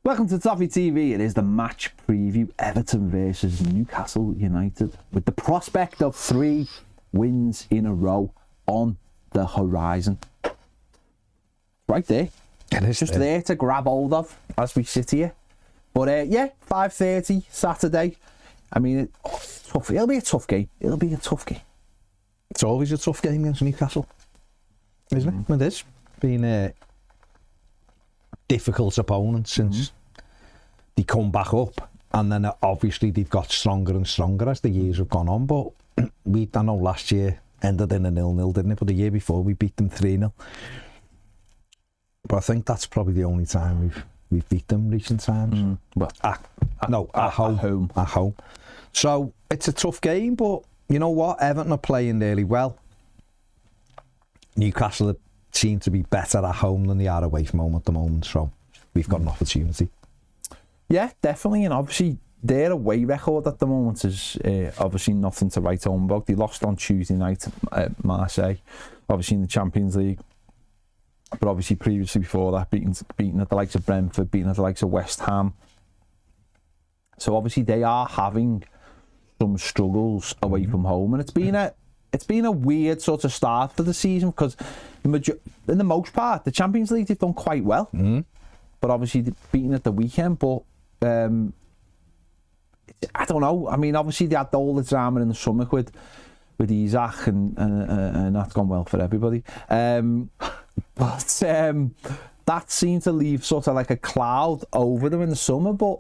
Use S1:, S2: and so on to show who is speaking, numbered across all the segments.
S1: Welcome to Toffee TV. It is the match preview. Everton versus Newcastle United, with the prospect of 3 wins in a row on the horizon. Right there.
S2: It is
S1: just there to grab hold of as we sit here. But yeah, 5:30 Saturday. I mean, tough. It'll be a tough game. It'll be a tough game.
S2: It's always a tough game against Newcastle, isn't it? It is. Been a difficult opponent since they come back up, and then obviously they've got stronger and stronger as the years have gone on. But I know last year ended in a 0-0, didn't it? But the year before we beat them 3-0. But I think that's probably the only time we've beat them recent times.
S1: Well,
S2: at home. So it's a tough game, but you know what? Everton are playing really well. Newcastle seem to be better at home than they are away from home at the moment, so we've got an opportunity.
S1: Yeah, definitely, and obviously their away record at the moment is obviously nothing to write home about. They lost on Tuesday night at Marseille, obviously in the Champions League, but obviously previously before that beating at the likes of Brentford, beating at the likes of West Ham. So obviously they are having some struggles away from home, and it's been a weird sort of start to the season, because in the most part the Champions League they've done quite well, but obviously they're beaten at the weekend. But I don't know. I mean, obviously they had all the drama in the summer with Isaac, and that's gone well for everybody. But that seemed to leave sort of like a cloud over them in the summer. But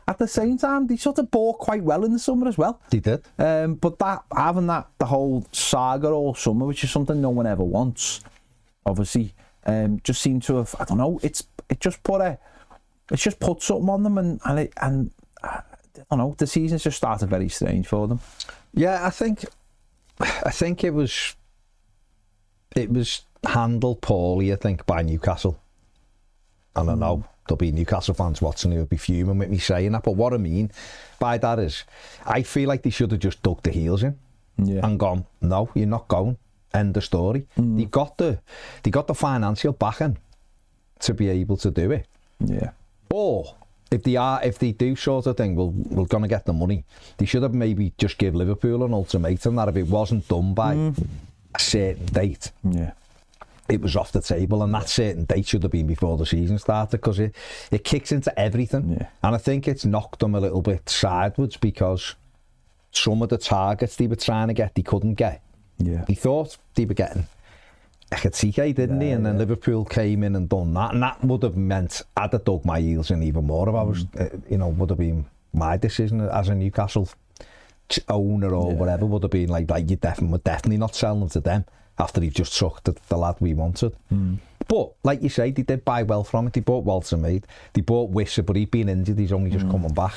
S1: at the same time, they sort of bought quite well in the summer as well.
S2: They did.
S1: But having the whole saga all summer, which is something no one ever wants, obviously, just seemed to have, I don't know, it's just put something on them, and I don't know, the season's just started very strange for them.
S2: Yeah, I think it was handled poorly, I think, by Newcastle. And I know there'll be Newcastle fans watching who'll be fuming with me saying that, but what I mean by that is, I feel like they should have just dug the heels in and gone, no, you're not going. End the story. They got the financial backing to be able to do it. Yeah. Or if they do sort of thing, we're gonna get the money, they should have maybe just give Liverpool an ultimatum that if it wasn't done by a certain date, it was off the table, and that certain date should have been before the season started, because it kicks into everything. And I think it's knocked them a little bit sideways, because some of the targets they were trying to get, they couldn't get. They thought they were getting Ekatike, didn't they? And then Liverpool came in and done that, and that would have meant I'd have dug my heels in even more if I was, would have been my decision as a Newcastle owner or whatever, would have been like we're definitely not selling them to them after they've just took the lad we wanted. But like you say, they did buy well from it. They bought Walter Maid, they bought Wisser, but he'd been injured, he's only just coming back.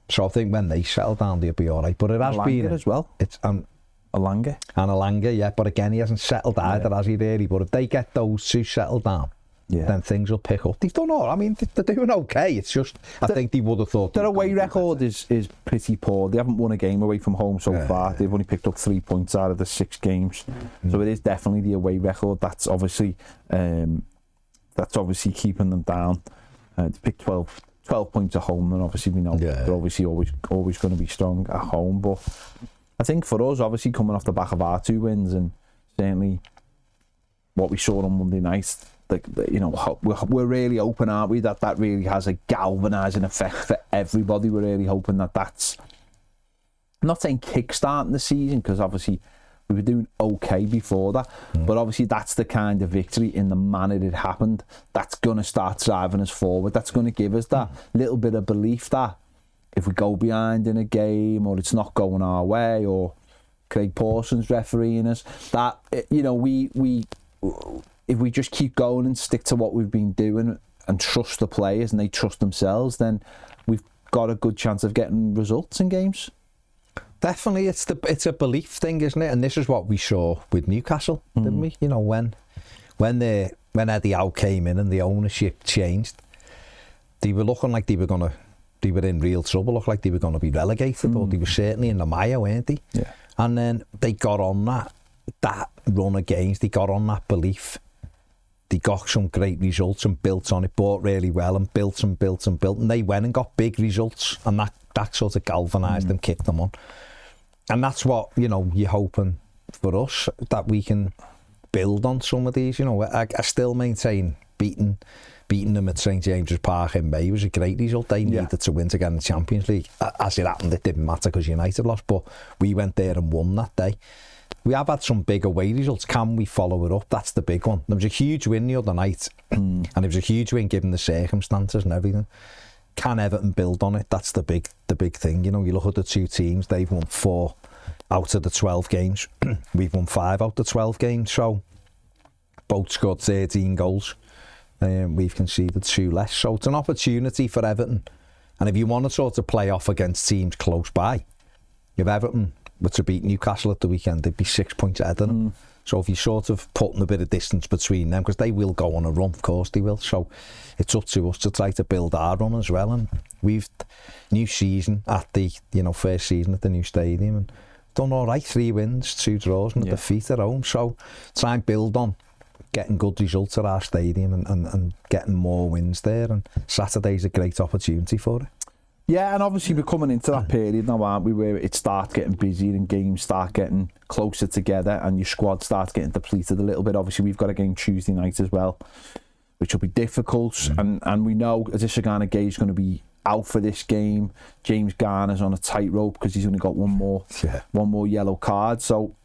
S2: So I think when they settle down, they'll be all right. But it has been
S1: as well.
S2: It's
S1: Alanga,
S2: yeah. But again, he hasn't settled either, has he really? But if they get those two settled down, then things will pick up. They've done all. I mean, they're doing okay. It's just, I think they would have thought
S1: their away record is pretty poor. They haven't won a game away from home so far. They've only picked up 3 points out of the 6 games. So it is definitely the away record that's obviously keeping them down. They picked 12 points at home, and obviously we know they're obviously always going to be strong at home. But I think for us, obviously coming off the back of our 2 wins, and certainly what we saw on Monday night, we're really hoping, aren't we, that really has a galvanising effect for everybody. We're really hoping that's, I'm not saying kick-starting the season, because obviously we were doing okay before that, but obviously that's the kind of victory in the manner it happened that's going to start driving us forward. That's going to give us that little bit of belief that if we go behind in a game, or it's not going our way, or Craig Pawson's refereeing us, that if we just keep going and stick to what we've been doing and trust the players and they trust themselves, then we've got a good chance of getting results in games.
S2: Definitely, it's a belief thing, isn't it? And this is what we saw with Newcastle, didn't we? When Eddie Howe came in and the ownership changed, they were looking like they were in real trouble, looked like they were going to be relegated, or they were certainly in the mire, weren't they? Yeah. And then they got on that run of games, they got on that belief, they got some great results and built on it, bought really well and built and built and built, and they went and got big results, and that sort of galvanised them, kicked them on. And that's what, you know, you're hoping for us, that we can build on some of these. You know, I still maintain beating them at St James's Park in May was a great result. They needed to win to get in the Champions League. As it happened, it didn't matter because United lost, but we went there and won that day. We have had some big away results. Can we follow it up? That's the big one. There was a huge win the other night, and it was a huge win given the circumstances and everything. Can Everton build on it? That's the big thing. You know, you look at the two teams, they've won 4 out of the 12 games. We've won 5 out of the 12 games, so both scored 13 goals. We've conceded 2 less, so it's an opportunity for Everton. And if you want to sort of play off against teams close by, if Everton were to beat Newcastle at the weekend, they'd be 6 points ahead of them. So if you sort of putting a bit of distance between them, because they will go on a run, of course they will. So it's up to us to try to build our run as well. And we've new season at the, you know, first season at the new stadium, and done all right. 3 wins, 2 draws, and a defeat at home. So try and build on getting good results at our stadium and getting more wins there. And Saturday's a great opportunity for it.
S1: Yeah, and obviously we're coming into that period now, aren't we, where it starts getting busier and games start getting closer together and your squad starts getting depleted a little bit. Obviously we've got a game Tuesday night as well, which will be difficult, and we know Adesanya Gay is going to be out for this game. James Garner's on a tightrope because he's only got one more yellow card. So,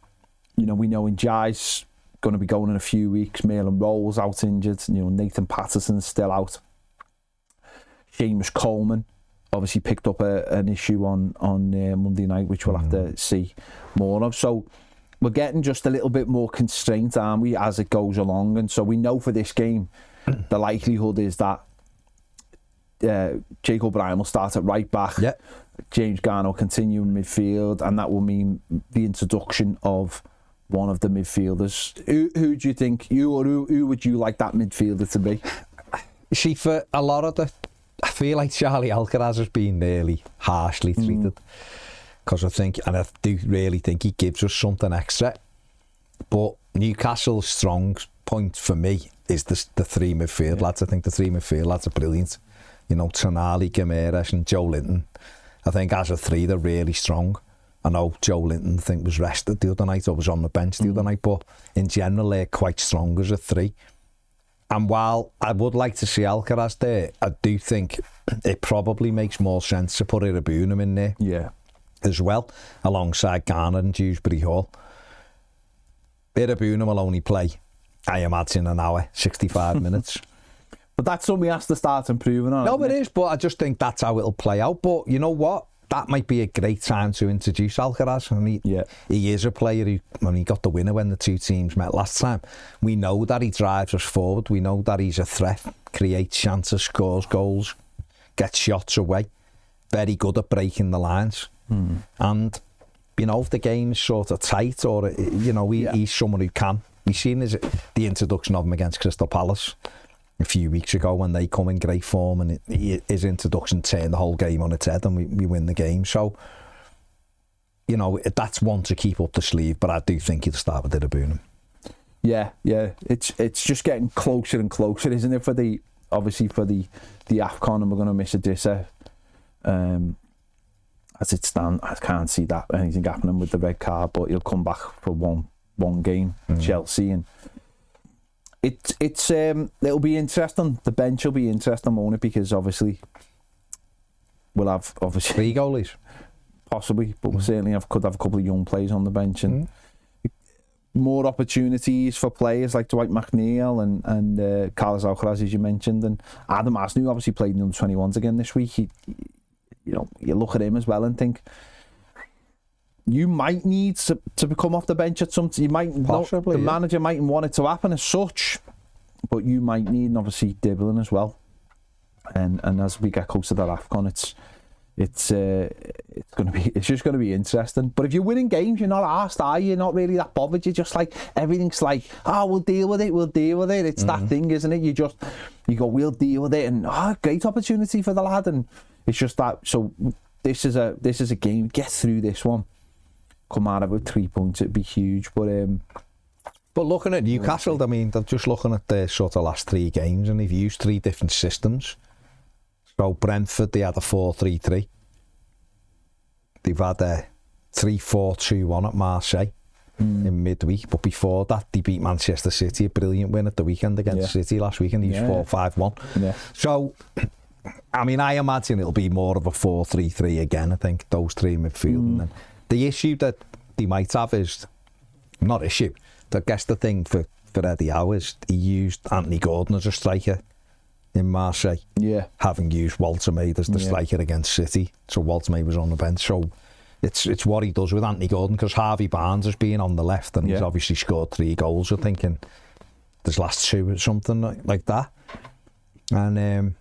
S1: you know, we know Njai's going to be going in a few weeks. Marlon Rolls out injured. You know, Nathan Patterson's still out. Seamus Coleman obviously picked up an issue on Monday night, which we'll have to see more of. So we're getting just a little bit more constraint, aren't we, as it goes along? And so we know for this game, the likelihood is that Jake O'Brien will start at right back. Yeah. James Garner will continue in midfield, and that will mean the introduction of one of the midfielders. Who do you think, who would you like that midfielder to be?
S2: See, for a lot of I feel like Charlie Alcaraz has been really harshly treated, because I do really think he gives us something extra. But Newcastle's strong point for me is the 3 midfield lads. I think the 3 midfield lads are brilliant. You know, Tonali, Guimaraes and Joe Linton. I think as a 3 they're really strong. I know Joe Linton, I think, was rested the other night or was on the bench the other night, but in general they're quite strong as a 3. And while I would like to see Alcaraz there, I do think it probably makes more sense to put Irabunum in there as well, alongside Garner and Dewsbury Hall. Irabunum will only play, I imagine, an hour, 65 minutes.
S1: But that's something he has to start improving on.
S2: No, it is, but I just think that's how it'll play out. But you know what? That might be a great time to introduce Alcaraz. And he is a player who, when he got the winner when the 2 teams met last time, we know that he drives us forward. We know that he's a threat, creates chances, scores goals, gets shots away. Very good at breaking the lines. And, you know, if the game's sort of tight, or, you know, he's someone who can. We've seen the introduction of him against Crystal Palace a few weeks ago when they come in great form, and his introduction turned the whole game on its head, and we win the game. So, you know, that's one to keep up the sleeve, but I do think he'll start with Irabunum.
S1: Yeah. It's just getting closer and closer, isn't it, for the AFCON, and we're going to miss Adisa. As it stands, I can't see that anything happening with the red card, but he'll come back for one game, Chelsea, and it'll be interesting. The bench will be interesting, won't it? Because obviously we'll have
S2: 3 goalies,
S1: possibly, but we certainly could have a couple of young players on the bench, and more opportunities for players like Dwight McNeil and Carlos Alcaraz, as you mentioned, and Adam Asnu obviously played in the under-21s again this week. You look at him as well and think, you might need to come off the bench at some. You might possibly. The manager mightn't want it to happen as such, but you might need, and obviously Dibbling as well. And as we get closer to that AFCON, it's just going to be interesting. But if you're winning games, you're not asked, are you? You're not really that bothered. You're just like, everything's like, we'll deal with it. It's that thing, isn't it? You go, we'll deal with it, and great opportunity for the lad, and it's just that. So this is a game. Get through this one. Come out of it with 3 points, it'd be huge. But
S2: But looking at Newcastle, I mean, they're just looking at their sort of last 3 games, and they've used 3 different systems. So Brentford, they had a 4-3-3. They've had a 3-4-2-1 at Marseille in midweek, but before that they beat Manchester City, a brilliant win at the weekend against City last weekend. He's 4-5-1. So I mean, I imagine it'll be more of a 4-3-3 again. I think those 3 in midfield. And then the issue that they might have is not issue. I guess the thing for Eddie Howe is he used Anthony Gordon as a striker in Marseille, having used Walter Maid as the striker against City. So Walter Maid was on the bench. So it's what he does with Anthony Gordon, because Harvey Barnes has been on the left, and he's obviously scored 3 goals, I think, in his last 2 or something like that. And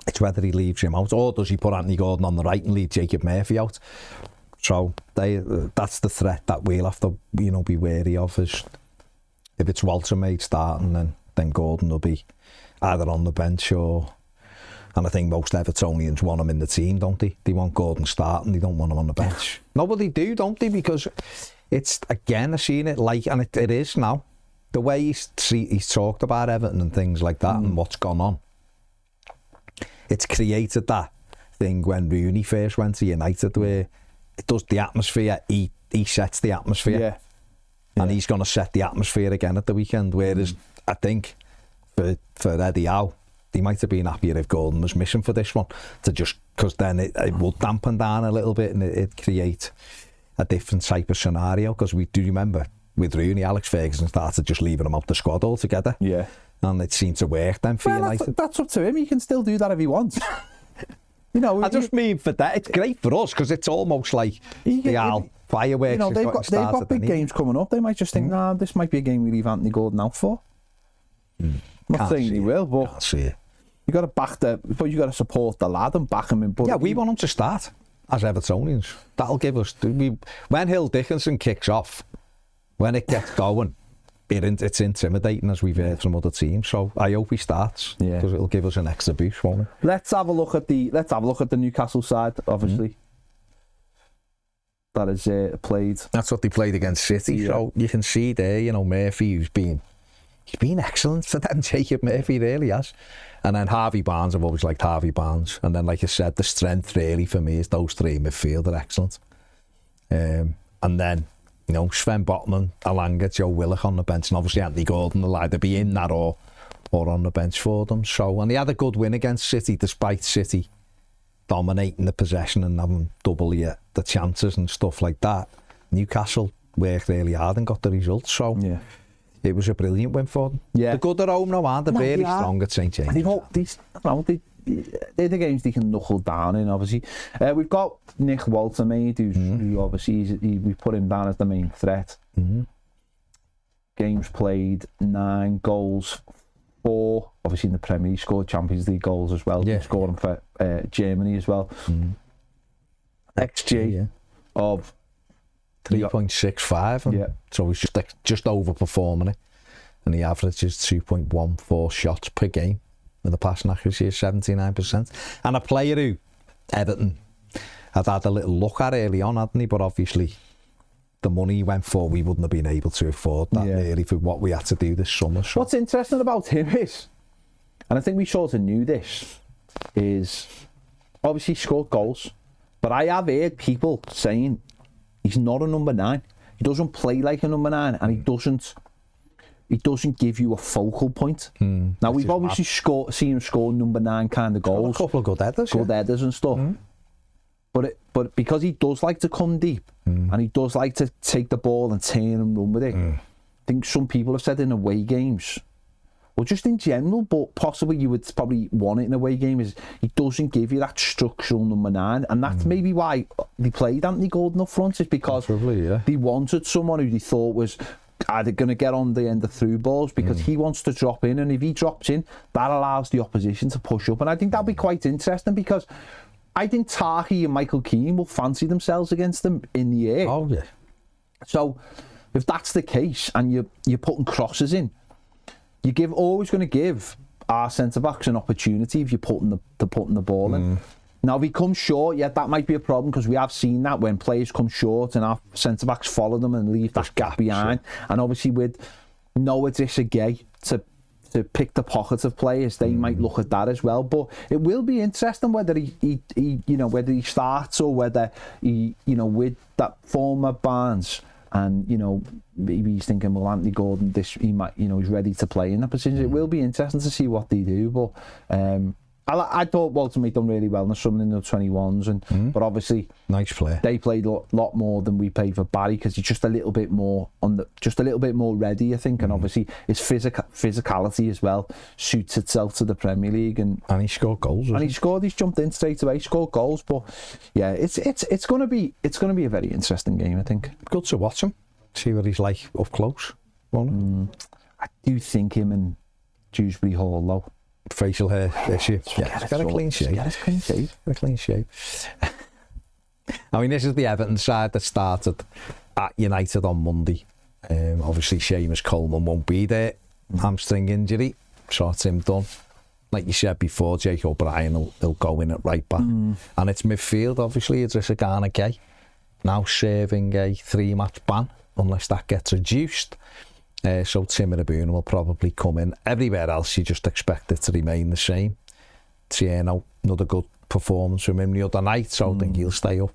S2: it's whether he leaves him out, or does he put Anthony Gordon on the right and leave Jacob Murphy out. So that's the threat that we'll have to, be wary of, is if it's Walter Maid starting, then Gordon will be either on the bench or... And I think most Evertonians want him in the team, don't they? They want Gordon starting, they don't want him on the bench. No, but they do, don't they? Because it's, again, I've seen it and it is now. The way he's talked about Everton and things like that and what's gone on. It's created that thing when Rooney first went to United, where it does the atmosphere, he sets the atmosphere. Yeah. And he's going to set the atmosphere again at the weekend. Whereas I think for Eddie Howe, he might have been happier if Gordon was missing for this one, because then it would dampen down a little bit and it'd create a different type of scenario. Because we do remember with Rooney, Alex Ferguson started just leaving him out the squad altogether. Yeah. And it seemed to work then for United.
S1: That's up to him. He can still do that if he wants.
S2: I just mean for that, it's great for us, because it's almost like fireworks.
S1: They've got big games coming up. They might just think, this might be a game we leave Anthony Gordon out for. I'm not saying he will, but
S2: can't see it.
S1: You got to you got to support the lad and back him in.
S2: But we want him to start as Evertonians. That'll give us. When Hill Dickinson kicks off, when it gets going, it's intimidating, as we've heard from other teams. So I hope he starts, because it'll give us an extra boost, won't it?
S1: Let's have a look at the Newcastle side. Obviously, that is played.
S2: That's what they played against City. Yeah. So you can see there, Murphy, he's been excellent for them. Jacob Murphy really has. And then Harvey Barnes, I've always liked Harvey Barnes. And then, like I said, the strength really for me is those 3 in midfield are excellent. And then, Sven Botman, Alanga, Joe Willock on the bench, and obviously Anthony Gordon will either be in that or on the bench for them. So, and they had a good win against City, despite City dominating the possession and having double the chances and stuff like that. Newcastle worked really hard and got the results. So, it was a brilliant win for them. Yeah. They're good at home now, aren't they? Very strong at St James's.
S1: They're the games they can knuckle down in, obviously. We've got Nick Walter-Maid, who obviously we put him down as the main threat. Games played, 9 goals, 4 obviously in the Premier League, scored Champions League goals as well. Yeah. Scored them for Germany as well. XG of
S2: 3.65. So he's just overperforming it. And the average is 2.14 shots per game. With the passing accuracy is 79%. And a player who Everton had a little look at early on, hadn't he? But obviously, the money he went for, we wouldn't have been able to afford that really for what we had to do this summer. So.
S1: What's interesting about him is, and I think we sort of knew this, is obviously he scored goals. But I have heard people saying he's not a number 9. He doesn't play like a number 9, and he doesn't give you a focal point. Now, we've obviously seen him score number 9 kind of goals.
S2: A couple of good headers.
S1: Good headers and stuff. But because he does like to come deep, and he does like to take the ball and turn and run with it, I think some people have said in away games, or just in general, but possibly you would probably want it in away game, is he doesn't give you that structural number 9. And that's maybe why they played Anthony Gordon up front, is because they wanted someone who they thought was either going to get on the end of through balls, because he wants to drop in, and if he drops in, that allows the opposition to push up. And I think that'll be quite interesting, because I think Tahi and Michael Keane will fancy themselves against them in the air.
S2: Oh yeah. So
S1: if that's the case, and you're putting crosses in, you're always going to give our centre backs an opportunity if you're putting the ball in. Now, if he comes short, that might be a problem, because we have seen that when players come short and our centre-backs follow them and leave that gap behind. Sure. And obviously with Noah Gay to pick the pockets of players. They might look at that as well, but it will be interesting whether he whether he starts or whether he with that former Barnes. And maybe he's thinking, well, Anthony Gordon, he might, he's ready to play in that position. It will be interesting to see what they do. But I thought Walton done really well in some in the 21s, but obviously,
S2: nice play.
S1: They played a lot more than we played for Barry because he's just a little bit more ready, I think, and obviously his physicality as well suits itself to the Premier League, and
S2: he scored goals.
S1: He's jumped in straight away, scored goals. But yeah, it's gonna be a very interesting game, I think.
S2: Good to watch him, see what he's like up close, won't it?
S1: I do think him and Dewsbury Hall though.
S2: Facial hair issue. Yeah, he's got a clean shave.
S1: Got a clean shave.
S2: I mean, this is the Everton side that started at United on Monday. Obviously, Seamus Coleman won't be there. Hamstring injury. So it's him done. Like you said before, Jake O'Brien will go in at right back. And it's midfield, obviously. Idrissa Gana Gueye now serving a 3-match ban, unless that gets reduced. So Tim Rabuna will probably come in. Everywhere else, you just expect it to remain the same. Tieno, another good performance from him the other night, so I think he'll stay up.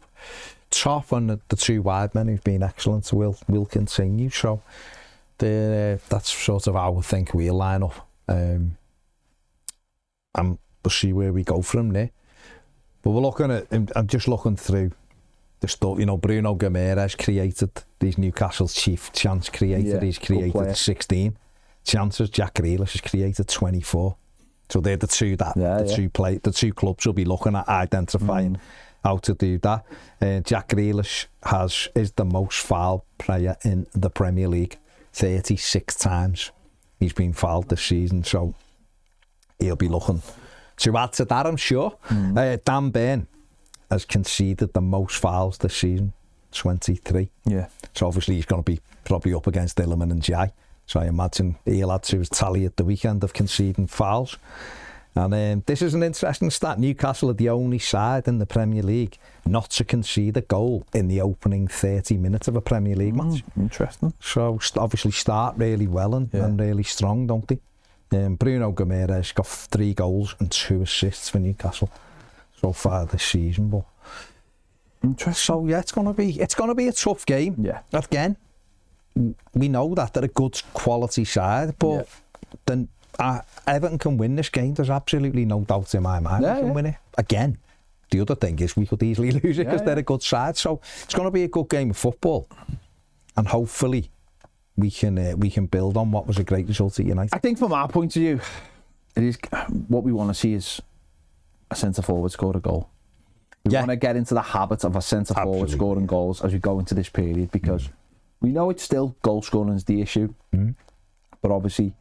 S2: Toff and the two wide men who've been excellent will continue. So that's sort of how I think we'll line up. And we'll see where we go from there. But we're looking at, I'm just looking through the stuff, Bruno Guimaraes created, he's Newcastle's chief chance creator. Yeah, he's created 16 chances. Jack Grealish has created 24. So they're the two the two clubs will be looking at identifying how to do that. Jack Grealish is the most fouled player in the Premier League. 36 times he's been fouled this season, so he'll be looking to add to that, I'm sure. Dan Burn has conceded the most fouls this season, 23. Yeah. So obviously he's going to be probably up against Illiman and Jai. So I imagine he'll add to his tally at the weekend of conceding fouls. And this is an interesting stat. Newcastle are the only side in the Premier League not to concede a goal in the opening 30 minutes of a Premier League match.
S1: Interesting.
S2: So obviously start really well and really strong, don't they? Bruno Guimaraes got 3 goals and 2 assists for Newcastle so far this season. But
S1: interesting.
S2: So yeah, it's gonna be a tough game.
S1: Yeah.
S2: Again, we know that they're a good quality side, but then Everton can win this game. There's absolutely no doubt in my mind we can win it. Again, the other thing is we could easily lose it because they're a good side. So it's going to be a good game of football, and hopefully we can build on what was a great result at United.
S1: I think from our point of view, it is what we want to see is a centre forward score a goal. We want to get into the habit of a centre forward scoring goals as we go into this period, because we know it's still goal scoring is the issue, but obviously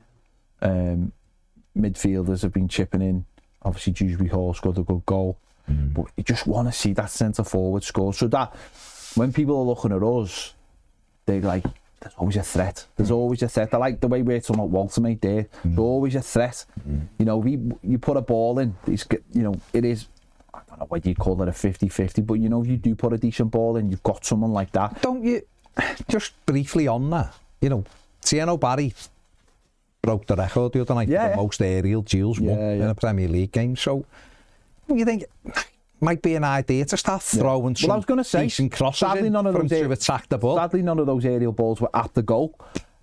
S1: midfielders have been chipping in. Obviously Dewsbury Hall scored a good goal, but you just want to see that centre forward score, so that when people are looking at us, they're like, there's always a threat. There's always a threat. I like the way we're talking about Walter, mate, there. There's always a threat. You put a ball in, it is, I don't know whether you call it a 50-50, but if you do put a decent ball in, you've got someone like that.
S2: Don't you, just briefly on that, Tieno Barry broke the record the other night for the most aerial duels won in a Premier League game. So, you think might be an idea to start throwing some decent crosses in for him to attack the ball.
S1: Sadly, none of those aerial balls were at the goal.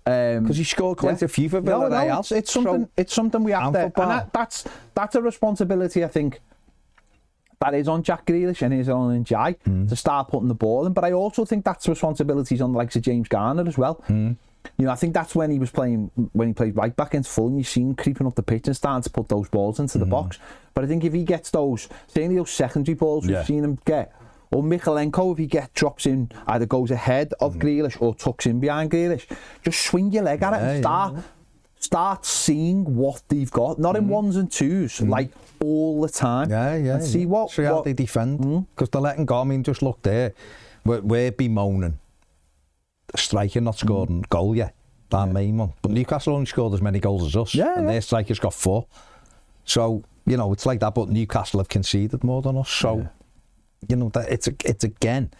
S2: Because he scored quite a few for Villarreal.
S1: It's something we have to... And that's a responsibility, I think, that is on Jack Grealish and is on Jai to start putting the ball in. But I also think that's responsibilities on the likes of James Garner as well. I think that's when he played right back against Fulham, you've seen him creeping up the pitch and starting to put those balls into the box. But I think if he gets those, certainly those secondary balls we've seen him get, or Michalenko, if he drops in, either goes ahead of Grealish or tucks in behind Grealish, just swing your leg at it and start seeing what they've got, not in ones and twos, like all the time. And see how
S2: they defend, because they're letting go. I mean, just look there, we're bemoaning the striker not scoring a goal yet, that main one. But Newcastle only scored as many goals as us, and their striker's got 4. So, it's like that, but Newcastle have conceded more than us. So, that it's again,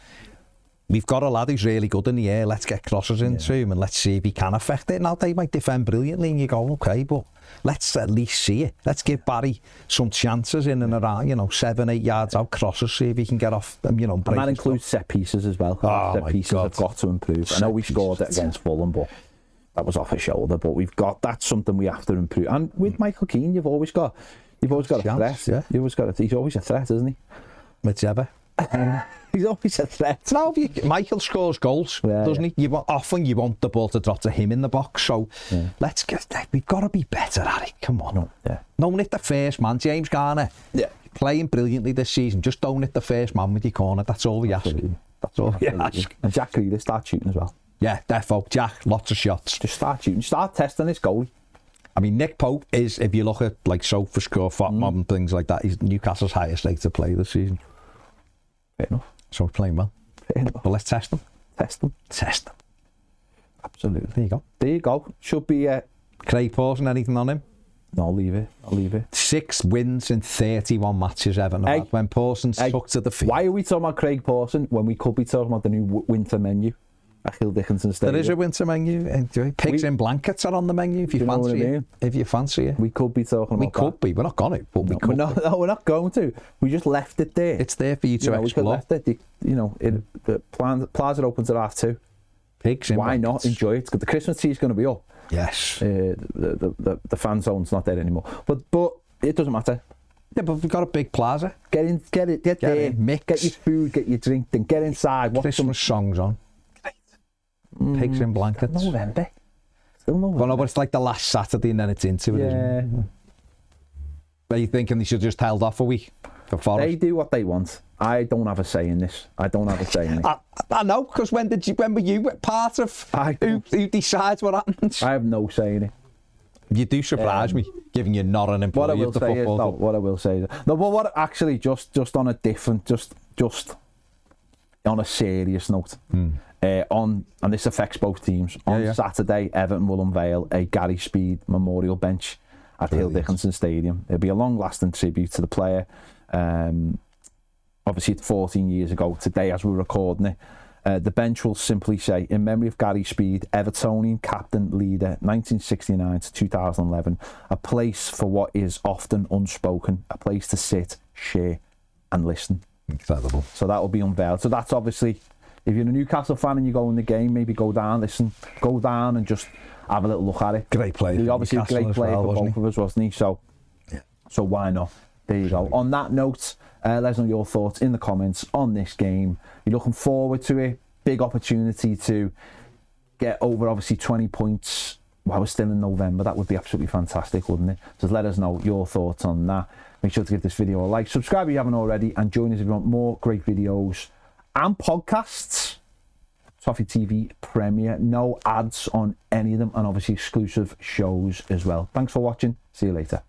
S2: we've got a lad who's really good in the air. Let's get crosses into him and let's see if he can affect it. Now, they might defend brilliantly and you go, okay, but let's at least see it. Let's give Barry some chances in and around, 7-8 yards out crosses, see if he can get off them,
S1: And that includes set pieces as well. Set pieces have got to improve. I know we scored it against Fulham, but that was off his shoulder. But that's something we have to improve. And with Michael Keane, you've always got a threat. Yeah. He's always a threat, isn't he?
S2: Whichever.
S1: He's always a threat.
S2: Now, Michael scores goals, doesn't he? Often you want the ball to drop to him in the box. So we've got to be better at it. Come on. Don't hit the first man, James Garner. Yeah. Playing brilliantly this season. Just don't hit the first man with your corner. That's all we ask. That's all we ask.
S1: And Jack Grealish, start shooting as well.
S2: Yeah, defo. Jack, lots of shots.
S1: Just start shooting. Start testing this goalie.
S2: I mean, Nick Pope is, if you look at like SofaScore, Mob and things like that, he's Newcastle's highest rate to play this season.
S1: Fair enough.
S2: So we're playing well.
S1: Fair enough.
S2: But let's test them.
S1: Test them. Absolutely. There you go. Should be
S2: Craig Pawson, anything on him?
S1: No, I'll leave it. 6
S2: wins in 31 matches, Everton. When Pawson's stuck to the field.
S1: Why are we talking about Craig Pawson when we could be talking about the new winter menu at Hill Dickinson Stadium?
S2: There is a winter menu. Pigs in blankets are on the menu if you fancy it. If you fancy it.
S1: We could be talking about
S2: We could be. We're not going to, but we could.
S1: No, we're not going to. We just left it there.
S2: It's there for you to explore.
S1: We could left it. The Plaza opens at 2:30.
S2: Pigs in
S1: Why not enjoy it? The Christmas tree is going to be up.
S2: Yes.
S1: The fan zone's not there anymore. But it doesn't matter.
S2: Yeah, but we've got a big plaza.
S1: Get there.
S2: Mix.
S1: Get your food, get your drink, then get inside. Watch
S2: Christmas songs on. Pigs in blankets.
S1: November. Still November.
S2: Well, no, but it's like the last Saturday and then it's into it.
S1: Yeah.
S2: Are you thinking they should just held off a week for Forest?
S1: They do what they want. I don't have a say in this. I
S2: know, because when were you part of who decides what happens?
S1: I have no say in it.
S2: You do surprise me, given you're not an employee of the football club.
S1: What I will say is, no, but what actually, just on a different, just on a serious note, and this affects both teams. On Saturday, Everton will unveil a Gary Speed memorial bench at Hill Dickinson Stadium. It'll be a long-lasting tribute to the player. Obviously, 14 years ago today, as we're recording it. The bench will simply say, in memory of Gary Speed, Evertonian captain, leader, 1969 to 2011, a place for what is often unspoken, a place to sit, share and listen.
S2: Incredible.
S1: So that will be unveiled. So that's obviously, if you're a Newcastle fan and you go in the game, maybe go down and just have a little look at it.
S2: Great player.
S1: He's obviously a great player for both of us, wasn't he? So why not? There you go. On that note, let us know your thoughts in the comments on this game. You're looking forward to it. Big opportunity to get over, obviously, 20 points while we're still in November. That would be absolutely fantastic, wouldn't it? So let us know your thoughts on that. Make sure to give this video a like. Subscribe if you haven't already. And join us if you want more great videos and podcasts. Toffee TV Premier. No ads on any of them. And obviously exclusive shows as well. Thanks for watching. See you later.